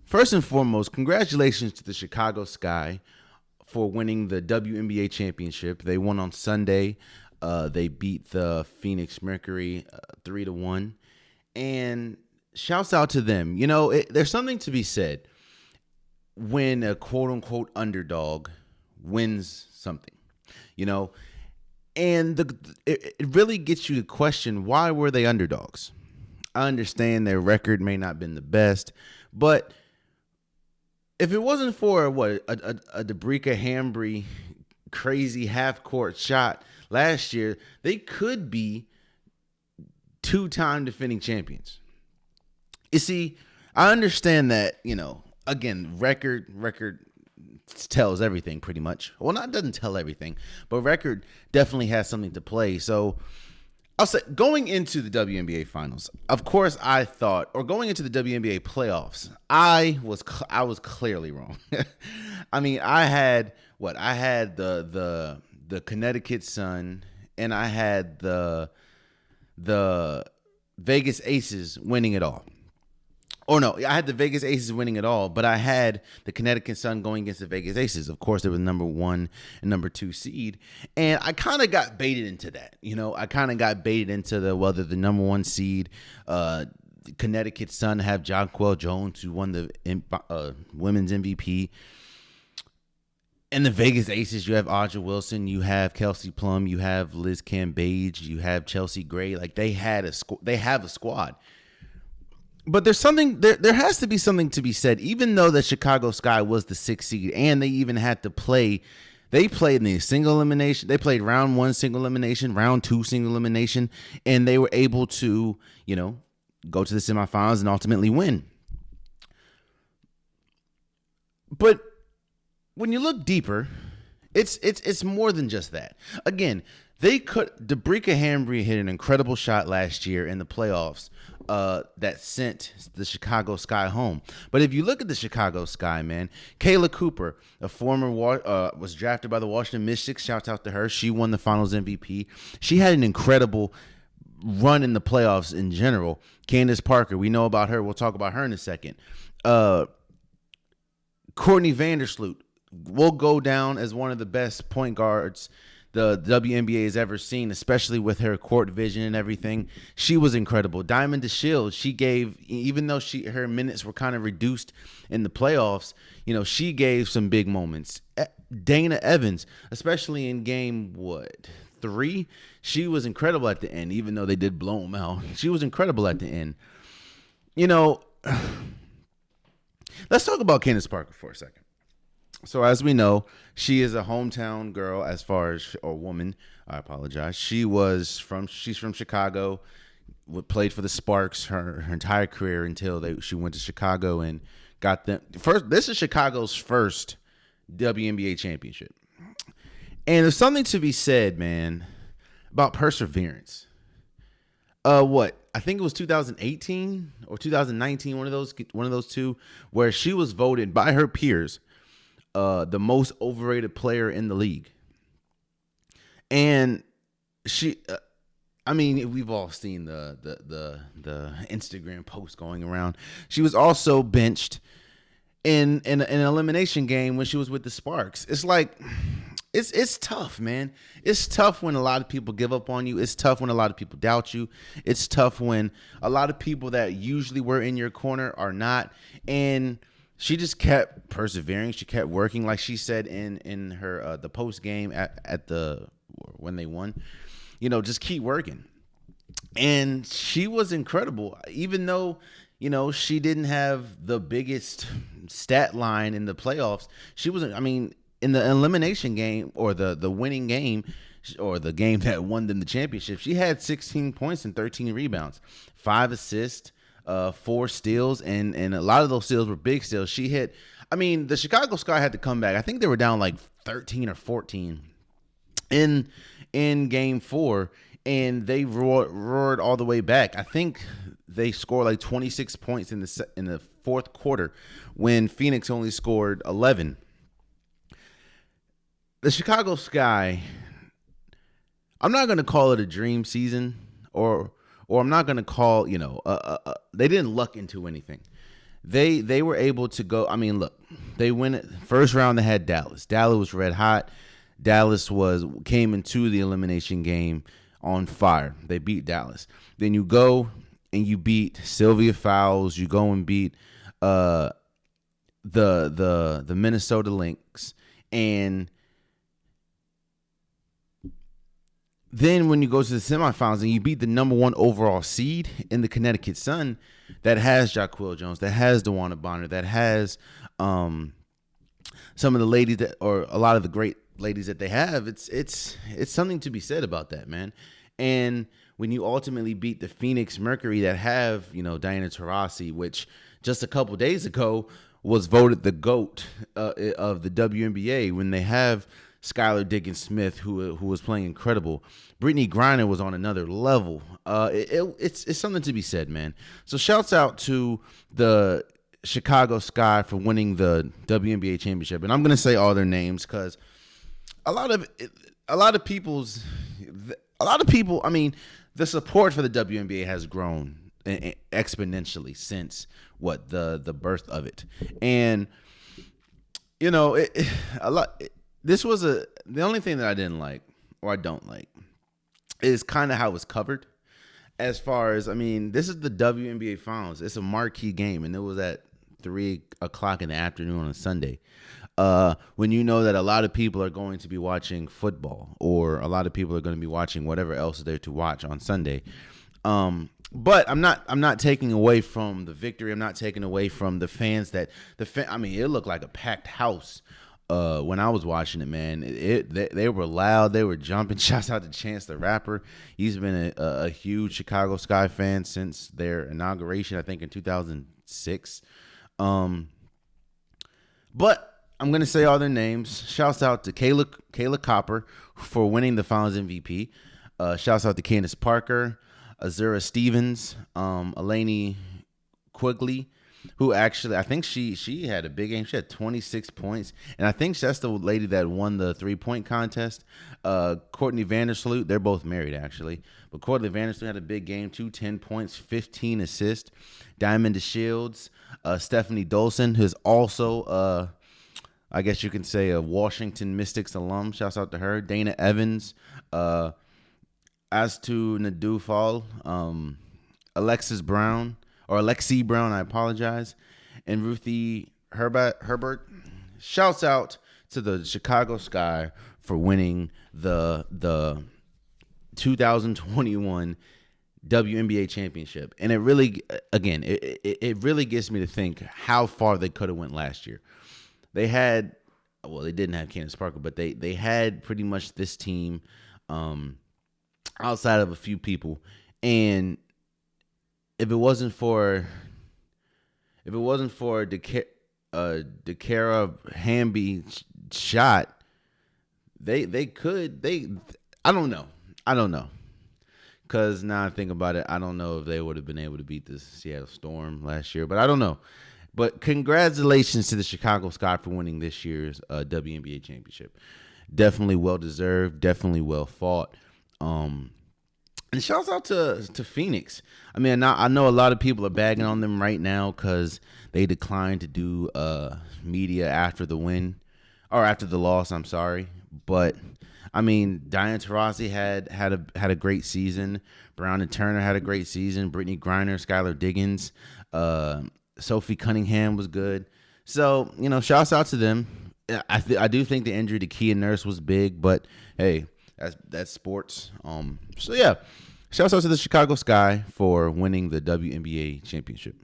First and foremost, congratulations to the Chicago Sky for winning the WNBA Championship. They won on Sunday. They beat the Phoenix Mercury 3-1. And shouts out to them. There's something to be said when a quote-unquote underdog wins something, and it really gets you to question, why were they underdogs? I understand their record may not have been the best, but if it wasn't for a Dabrika Hambry crazy half-court shot last year, they could be two-time defending champions. You see, I understand that, again, record tells everything pretty much. Well, not doesn't tell everything, but record definitely has something to play. So I'll say, going into the WNBA finals, of course I thought, or going into the WNBA playoffs, I was clearly wrong. I mean, I had the Connecticut Sun, and I had the Vegas Aces winning it all. Or no, I had the Vegas Aces winning it all, but I had the Connecticut Sun going against the Vegas Aces. Of course, they were number 1 and number 2 seed. And I kind of got baited into that. I kind of got baited into whether the number 1 seed, Connecticut Sun, have Jonquel Jones, who won the women's MVP. And the Vegas Aces, you have Audra Wilson, you have Kelsey Plum, you have Liz Cambage, you have Chelsea Gray. Like, they have a squad. But there's something there has to be something to be said, even though the Chicago Sky was the 6th seed and they even had to play. They played in the single elimination. They played round 1 single elimination, round 2 single elimination, and they were able to, go to the semifinals and ultimately win. But when you look deeper, it's more than just that. Again, Dabrika Hambry hit an incredible shot last year in the playoffs that sent the Chicago Sky home. But if you look at the Chicago Sky, man, Kayla Cooper, a former was drafted by the Washington Mystics. Shout out to her. She won the Finals MVP. She had an incredible run in the playoffs in general. Candace Parker, we know about her. We'll talk about her in a second. Courtney Vandersloot will go down as one of the best point guards the WNBA has ever seen, especially with her court vision and everything. She was incredible. Diamond DeShields, she gave, even though her minutes were kind of reduced in the playoffs, she gave some big moments. Dana Evans, especially in game 3, she was incredible at the end, even though they did blow them out. She was incredible at the end. Let's talk about Candace Parker for a second. So as we know, she is a hometown girl or woman. I apologize. She's from Chicago, played for the Sparks her entire career until she went to Chicago and got them first. This is Chicago's first WNBA championship. And there's something to be said, man, about perseverance. I think it was 2018 or 2019, one of those two, where she was voted by her peers the most overrated player in the league. And she, we've all seen the Instagram post going around. She was also benched in an elimination game when she was with the Sparks. It's like, it's tough, man. It's tough when a lot of people give up on you. It's tough when a lot of people doubt you. It's tough when a lot of people that usually were in your corner are not. And she just kept persevering. She kept working, like she said in her the post game when they won. Just keep working. And she was incredible, even though she didn't have the biggest stat line in the playoffs. She was, in the elimination game or the winning game or the game that won them the championship, she had 16 points and 13 rebounds, 5 assists. 4 steals, and a lot of those steals were big steals. She hit, the Chicago Sky had to come back. I think they were down like 13 or 14 in game 4, and they roared all the way back. I think they scored like 26 points in the fourth quarter when Phoenix only scored 11. The Chicago Sky, I'm not going to call it a dream season or I'm not going to call, they didn't luck into anything. they were able to go. I mean, look, they win it first round. They had Dallas. Dallas was red hot. Dallas came into the elimination game on fire. They beat Dallas. Then you go and you beat Sylvia Fowles. You go and beat the Minnesota Lynx, and then when you go to the semifinals and you beat the number 1 overall seed in the Connecticut Sun, that has Jaquil Jones, that has DeWanna Bonner, that has some of the ladies or a lot of the great ladies that they have, it's something to be said about that, man. And when you ultimately beat the Phoenix Mercury that have, Diana Taurasi, which just a couple days ago was voted the GOAT of the WNBA, when they have Skylar Diggins-Smith, who was playing incredible. Brittany Griner was on another level. It's something to be said, man. So shouts out to the Chicago Sky for winning the WNBA championship. And I'm going to say all their names because a lot of people, I mean, the support for the WNBA has grown exponentially since the birth of it. And the only thing that I didn't like, or I don't like, is kind of how it's covered. As far as, I mean, this is the WNBA Finals. It's a marquee game, and it was at 3 o'clock in the afternoon on a Sunday. When you know that a lot of people are going to be watching football, or a lot of people are going to be watching whatever else is there to watch on Sunday. But I'm not taking away from the victory. I'm not taking away from the fans I mean, it looked like a packed house. When I was watching it, man, they were loud. They were jumping. Shouts out to Chance the Rapper. He's been a huge Chicago Sky fan since their inauguration, I think, in 2006. But I'm going to say all their names. Shouts out to Kayla Copper for winning the Finals MVP. Shouts out to Candace Parker, Azura Stevens, Eleni Quigley, who actually, I think she had a big game. She had 26 points. And I think that's the lady that won the 3-point contest. Courtney Vandersloot, they're both married, actually. But Courtney Vandersloot had a big game, 10 points, 15 assists. Diamond DeShields, Stephanie Dolson, who's also, I guess you can say, a Washington Mystics alum. Shouts out to her. Dana Evans, Astu Nadufal, Alexi Brown, I apologize, and Ruthie Herbert. Shouts out to the Chicago Sky for winning the 2021 WNBA Championship. And it really, again, it really gets me to think how far they could have went last year. They didn't have Candace Parker, but they had pretty much this team outside of a few people. And if it wasn't for DeCara Hamby shot, I don't know. Because now I think about it, I don't know if they would have been able to beat the Seattle Storm last year, but I don't know. But congratulations to the Chicago Sky for winning this year's WNBA championship. Definitely well deserved, definitely well fought. And shouts out to Phoenix. I mean, I know a lot of people are bagging on them right now because they declined to do media after the win, or after the loss. I'm sorry, but I mean, Diana Taurasi had a great season. Brown and Turner had a great season. Brittany Griner, Skylar Diggins, Sophie Cunningham was good. So shouts out to them. I do think the injury to Kia Nurse was big, but hey. That's sports. So yeah, shouts out to the Chicago Sky for winning the WNBA championship.